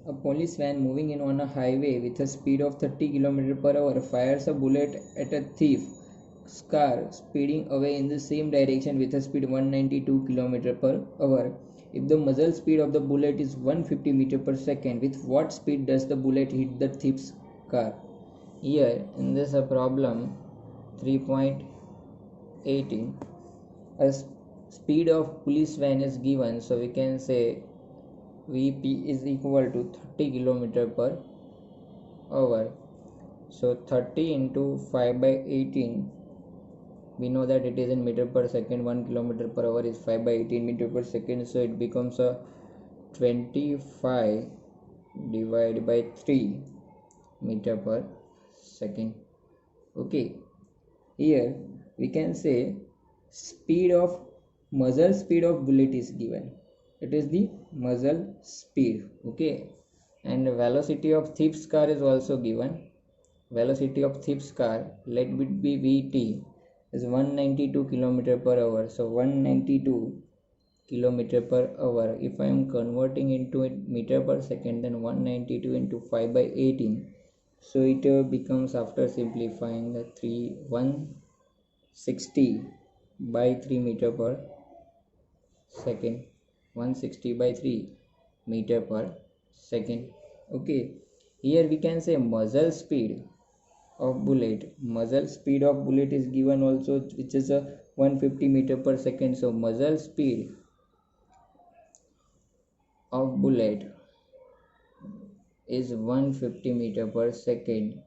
A police van moving in on a highway with a speed of 30 km per hour fires a bullet at a thief's car speeding away in the same direction with a speed 192 km per hour. If the muzzle speed of the bullet is 150 meter per second, with what speed does the bullet hit the thief's car? Here in this a problem 3.18, a speed of police van is given, so we can say Vp is equal to 30 km per hour. So 30 into 5 by 18, we know that it is in meter per second. 1 km per hour is 5 by 18 meter per second, so it becomes a 25 divided by 3 meter per second. Okay, here we can say muzzle speed of bullet is given. It is the muzzle speed. Okay, and velocity of thief's car is also given. Velocity of thief's car, let it be Vt, is 192 km per hour. So 192 km per hour. If I am converting into meter per second, then 192 into 5 by 18. So it becomes, after simplifying, the 160 by 3 meter per second. 160 by 3 meter per second. Okay, here we can say muzzle speed of bullet. Muzzle speed of bullet is given also, which is a 150 meter per second. So muzzle speed of bullet is 150 meter per second.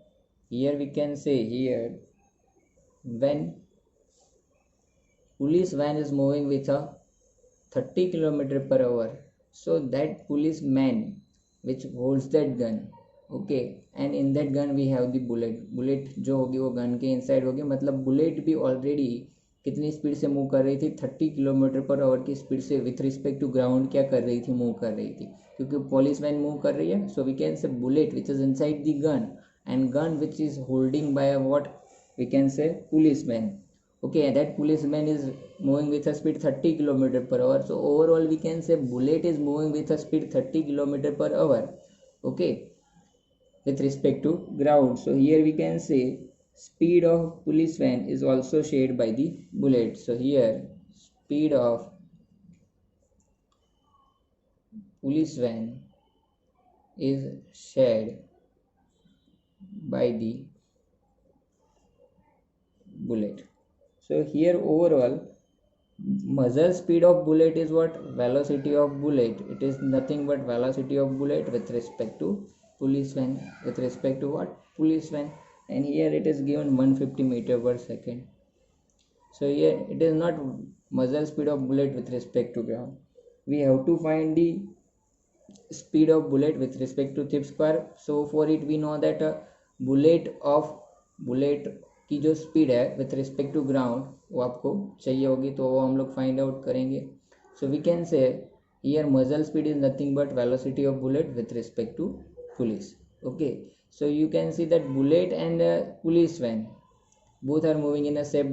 Here we can say, here when police van is moving with a 30 km per hour, so that policeman which holds that gun, okay, and in that gun we have the bullet जो होगी वो gun के inside होगी, मतलब bullet भी already कितनी speed से move कर रही थी, 30 किलोमीटर पर आवर की स्पीड से विथ रिस्पेक्ट टू ग्राउंड क्या कर रही थी, मूव कर रही थी, क्योंकि पुलिस वैन मूव कर रही है. So we can say bullet which is inside the gun and gun which is holding by what, we can say police van. Okay, that policeman is moving with a speed 30 km per hour. So overall we can say bullet is moving with a speed 30 km per hour. Okay, with respect to ground. So here we can say speed of police van is also shared by the bullet. So here speed of police van is shared by the bullet. So here overall muzzle speed of bullet is what? Velocity of bullet. It is nothing but velocity of bullet with respect to police van. With respect to what? Police van. And here it is given 150 meter per second. So here it is not muzzle speed of bullet with respect to ground. We have to find the speed of bullet with respect to thief's car. So for it we know that bullet की जो speed है with respect to ground वो आपको चाहिए होगी, तो वो हम लोग फाइंड आउट करेंगे. So we can say here muzzle speed is nothing but velocity of bullet with respect to police. Okay, so you can see that bullet and police van both are moving in the same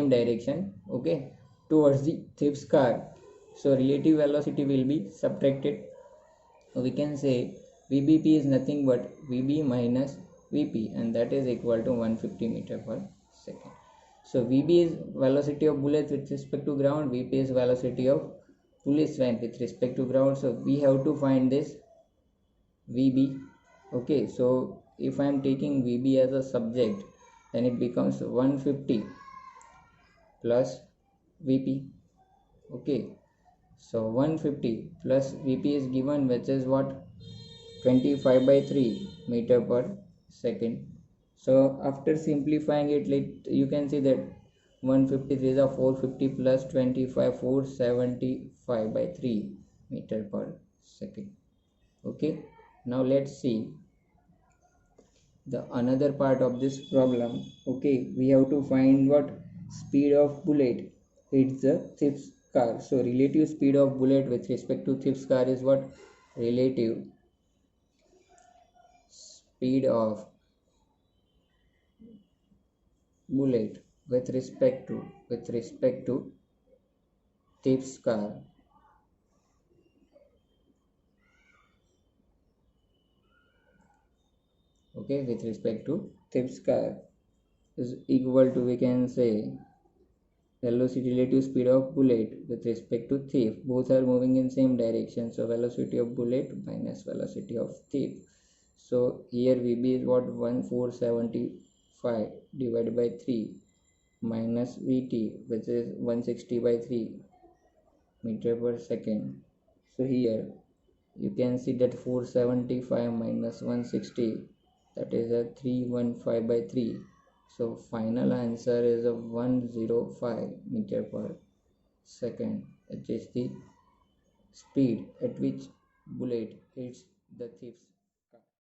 direction, okay, towards the thief's car. So relative velocity will be subtracted. We can say VBP is nothing but VB minus VP, and that is equal to 150 meter per second. So VB is velocity of bullet with respect to ground, VP is velocity of police van with respect to ground. So we have to find this VB. Okay, so if I am taking VB as a subject, then it becomes 150 plus VP. Okay, so 150 plus VP is given, which is what? 25 by 3 meter per second. So after simplifying it, you can see that 153 is a 450 plus 25, 475 by 3 meter per second. Okay, now let's see the another part of this problem. Okay, we have to find what? Speed of bullet hits the thief's car. So relative speed of bullet with respect to thief's car is what? Relative speed of bullet with respect to thief's car okay, with respect to thief's car is equal to, we can say, velocity relative speed of bullet with respect to thief. Both are moving in same direction, so velocity of bullet minus velocity of thief. So here VB is what, 1475 divided by 3 minus VT, which is 160 by 3 meter per second. So here you can see that 475 minus 160, that is a 315 by 3. So final answer is a 105 meter per second, which is the speed at which bullet hits the thief's